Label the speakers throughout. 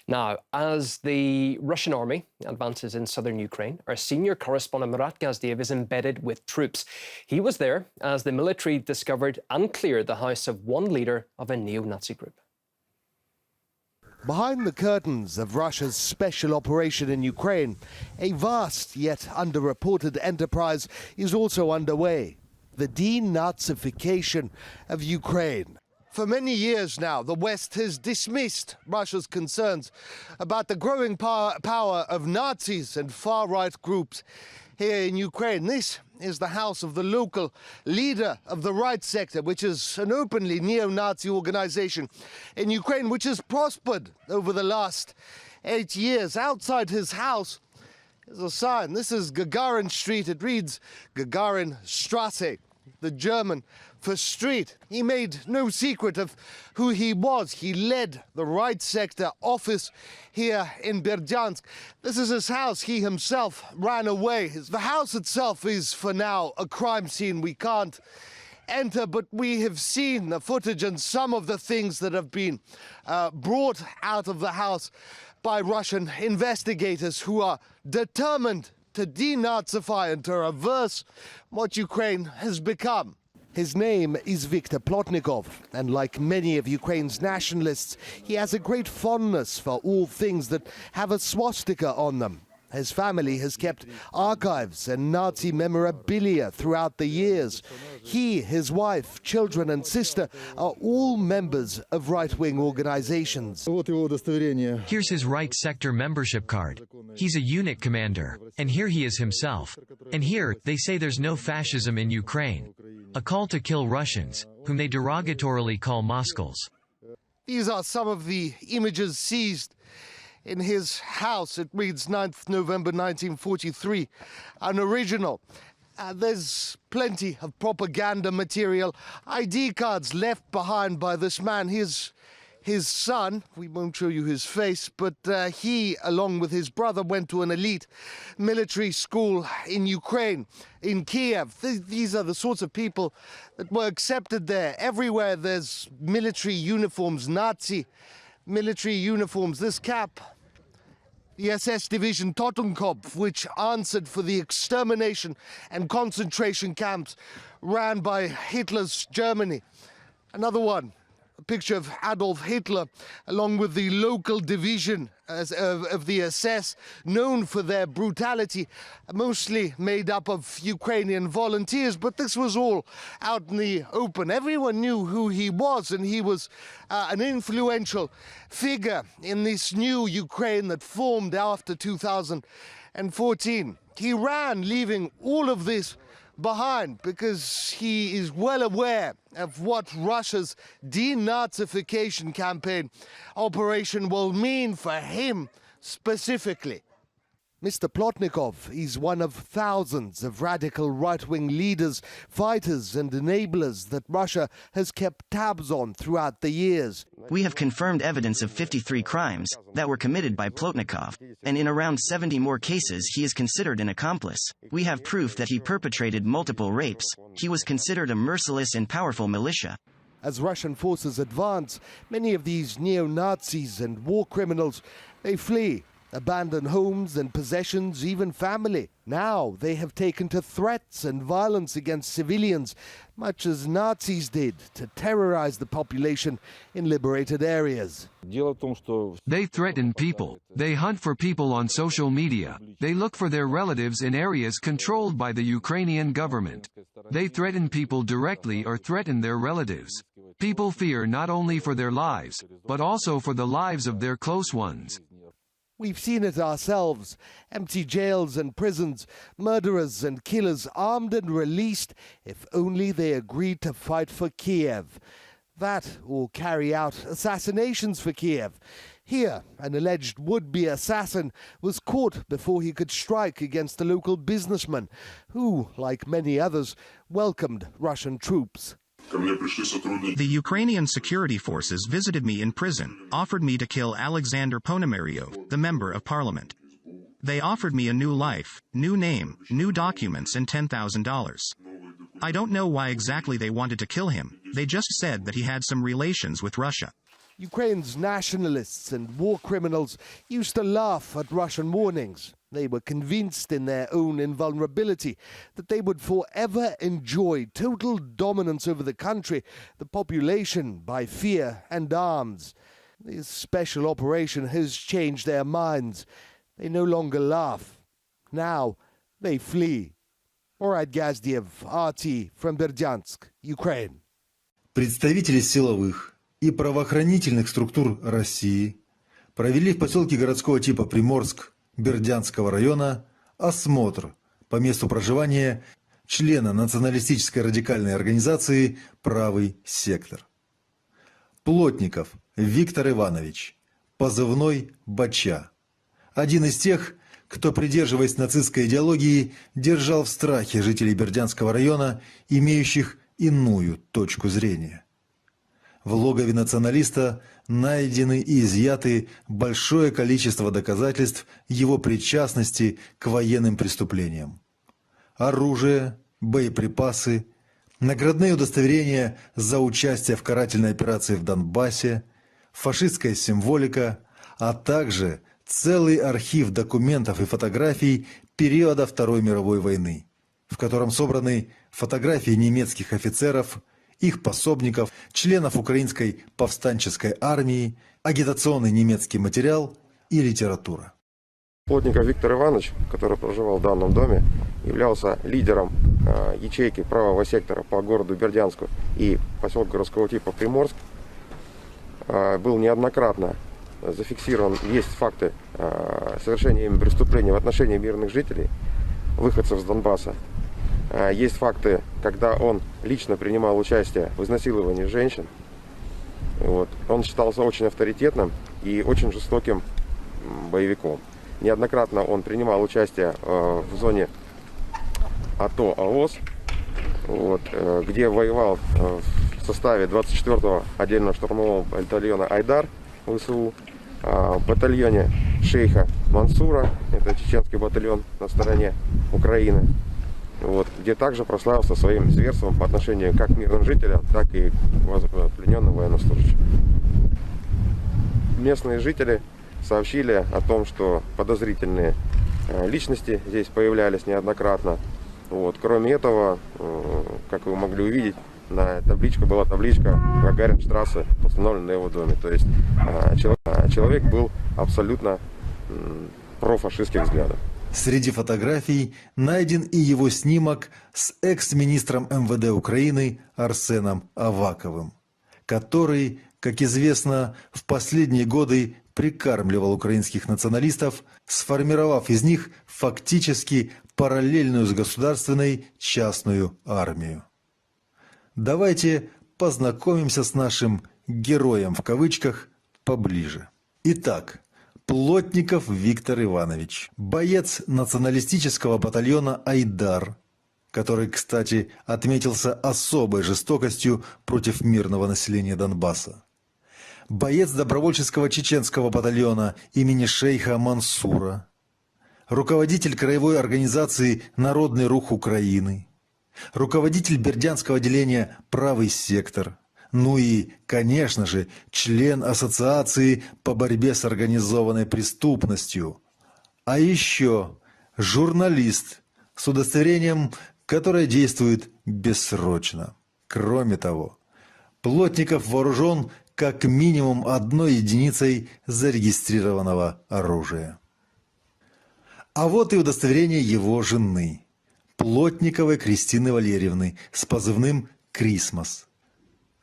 Speaker 1: Now, as the Russian army advances in southern Ukraine, our senior correspondent Murat Gazdeev is embedded with troops. He was there as the military discovered and cleared the house of one leader of a neo-Nazi group.
Speaker 2: Behind the curtains of Russia's special operation in Ukraine, a vast yet underreported enterprise is also underway: the denazification of Ukraine. For many years now, the West has dismissed Russia's concerns about the growing power of Nazis and far-right groups here in Ukraine. This is the house of the local leader of the right sector, which is an openly neo-Nazi organization in Ukraine, which has prospered over the last 8 years. Outside his house is a sign. This is Gagarin Street. It reads Gagarin Strasse, the German for street. He made no secret of who he was. He led the right sector office here in Berdyansk. This is his house. He himself ran away. The house itself is for now a crime scene. We can't enter, but we have seen the footage and some of the things that have been brought out of the house by Russian investigators who are determined to denazify and to reverse what Ukraine has become. His name is Viktor Plotnikov, and like many of Ukraine's nationalists, he has a great fondness for all things that have a swastika on them. His family has kept archives and Nazi memorabilia throughout the years. He, his wife, children and sister are all members of right-wing organizations.
Speaker 3: Here's his right sector membership card. He's a unit commander, and here he is himself. And here, they say there's no fascism in Ukraine. A call to kill Russians, whom they derogatorily call Mongols.
Speaker 2: These are some of the images seized in his house. It reads 9th November 1943, an original. There's plenty of propaganda material, ID cards left behind by this man. His son, we won't show you his face, but he, along with his brother, went to an elite military school in Ukraine, in Kiev. These are the sorts of people that were accepted there. Everywhere there's military uniforms, Nazi military uniforms. This cap, the SS division Totenkopf, which answered for the extermination and concentration camps ran by Hitler's Germany. Another one, a picture of Adolf Hitler, along with the local division of the SS, known for their brutality, mostly made up of Ukrainian volunteers, but this was all out in the open. Everyone knew who he was, and he was an influential figure in this new Ukraine that formed after 2014. He ran, leaving all of this behind because he is well aware of what Russia's denazification campaign operation will mean for him specifically. Mr. Plotnikov is one of thousands of radical right-wing leaders, fighters and enablers that Russia has kept tabs on throughout the years.
Speaker 4: We have confirmed evidence of 53 crimes that were committed by Plotnikov, and in around 70 more cases he is considered an accomplice. We have proof that he perpetrated multiple rapes. He was considered a merciless and powerful militia.
Speaker 2: As Russian forces advance, many of these neo-Nazis and war criminals, they flee, abandon homes and possessions, even family. Now they have taken to threats and violence against civilians, much as Nazis did to terrorize the population in liberated areas.
Speaker 5: They threaten people. They hunt for people on social media. They look for their relatives in areas controlled by the Ukrainian government. They threaten people directly or threaten their relatives. People fear not only for their lives, but also for the lives of their close ones.
Speaker 2: We've seen it ourselves. Empty jails and prisons, murderers and killers armed and released if only they agreed to fight for Kiev. That or carry out assassinations for Kiev. Here, an alleged would-be assassin was caught before he could strike against a local businessman who, like many others, welcomed Russian troops.
Speaker 6: The Ukrainian security forces visited me in prison, offered me to kill Alexander Ponomaryov, the member of parliament. They offered me a new life, new name, new documents and $10,000. I don't know why exactly they wanted to kill him. They just said that he had some relations with Russia.
Speaker 2: Ukraine's nationalists and war criminals used to laugh at Russian warnings. They were convinced in their own invulnerability that they would forever enjoy total dominance over the country, the population by fear and arms. This special operation has changed their minds. They no longer laugh. Now they flee. Murat Gazdiev, RT from Berdyansk, Ukraine.
Speaker 7: Представители силовых и правоохранительных структур России провели в поселке городского типа Приморск Бердянского района осмотр по месту проживания члена националистической радикальной организации «Правый сектор». Плотников Виктор Иванович, позывной «Бача», один из тех, кто, придерживаясь нацистской идеологии, держал в страхе жителей Бердянского района, имеющих иную точку зрения. В логове националиста найдены и изъяты большое количество доказательств его причастности к военным преступлениям. Оружие, боеприпасы, наградные удостоверения за участие в карательной операции в Донбассе, фашистская символика, а также целый архив документов и фотографий периода Второй мировой войны, в котором собраны фотографии немецких офицеров, их пособников, членов Украинской повстанческой армии, агитационный немецкий материал и литература.
Speaker 8: Плотников Виктор Иванович, который проживал в данном доме, являлся лидером ячейки правого сектора по городу Бердянску и поселку городского типа Приморск. Был неоднократно зафиксирован, есть факты совершения им преступлений в отношении мирных жителей, выходцев с Донбасса. Есть факты, когда он лично принимал участие в изнасиловании женщин. Вот. Он считался очень авторитетным и очень жестоким боевиком. Неоднократно он принимал участие в зоне АТО, АОС, вот, где воевал в составе 24-го отдельного штурмового батальона «Айдар» ВСУ, в батальоне шейха Мансура, это чеченский батальон на стороне Украины, вот, где также прославился своим зверством по отношению как к мирным жителям, так и к плененным военнослужащим. Местные жители сообщили о том, что подозрительные личности здесь появлялись неоднократно. Вот. Кроме этого, как вы могли увидеть, была табличка Гагаринштрассе, установленная на его доме. То есть человек был абсолютно профашистских взглядов.
Speaker 7: Среди фотографий найден и его снимок с экс-министром МВД Украины Арсеном Аваковым, который, как известно, в последние годы прикармливал украинских националистов, сформировав из них фактически параллельную с государственной частную армию. Давайте познакомимся с нашим «героем» в кавычках поближе. Итак, Плотников Виктор Иванович, боец националистического батальона «Айдар», который, кстати, отметился особой жестокостью против мирного населения Донбасса. Боец добровольческого чеченского батальона имени шейха Мансура, руководитель краевой организации «Народный рух Украины», руководитель Бердянского отделения «Правый сектор», ну и, конечно же, член Ассоциации по борьбе с организованной преступностью. А еще журналист с удостоверением, которое действует бессрочно. Кроме того, Плотников вооружен как минимум одной единицей зарегистрированного оружия. А вот и удостоверение его жены, Плотниковой Кристины Валерьевны, с позывным «Крисмас».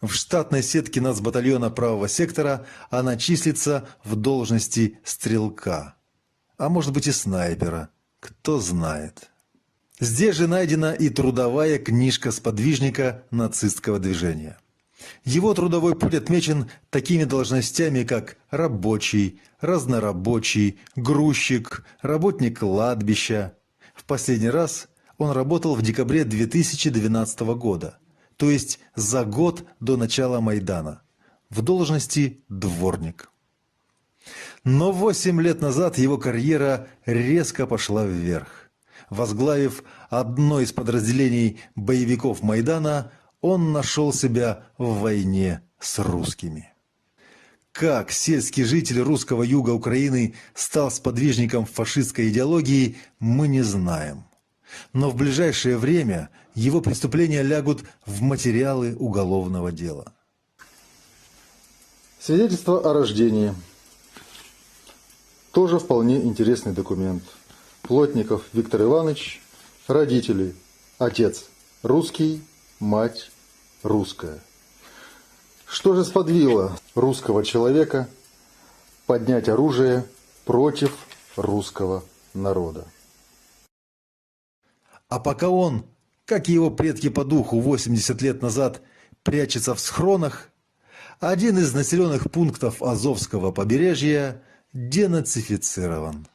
Speaker 7: В штатной сетке нацбатальона правого сектора она числится в должности стрелка, а может быть и снайпера, кто знает. Здесь же найдена и трудовая книжка сподвижника нацистского движения. Его трудовой путь отмечен такими должностями, как рабочий, разнорабочий, грузчик, работник кладбища. В последний раз он работал в декабре 2012 года, то есть за год до начала Майдана, в должности дворник. Но 8 лет назад его карьера резко пошла вверх. Возглавив одно из подразделений боевиков Майдана, он нашел себя в войне с русскими. Как сельский житель русского юга Украины стал сподвижником фашистской идеологии, мы не знаем. Но в ближайшее время его преступления лягут в материалы уголовного дела.
Speaker 9: Свидетельство о рождении. Тоже вполне интересный документ. Плотников Виктор Иванович, родители, отец русский, мать русская. Что же сподвигло русского человека поднять оружие против русского народа?
Speaker 7: А пока он, как и его предки по духу 80 лет назад, прячется в схронах, один из населенных пунктов Азовского побережья денацифицирован.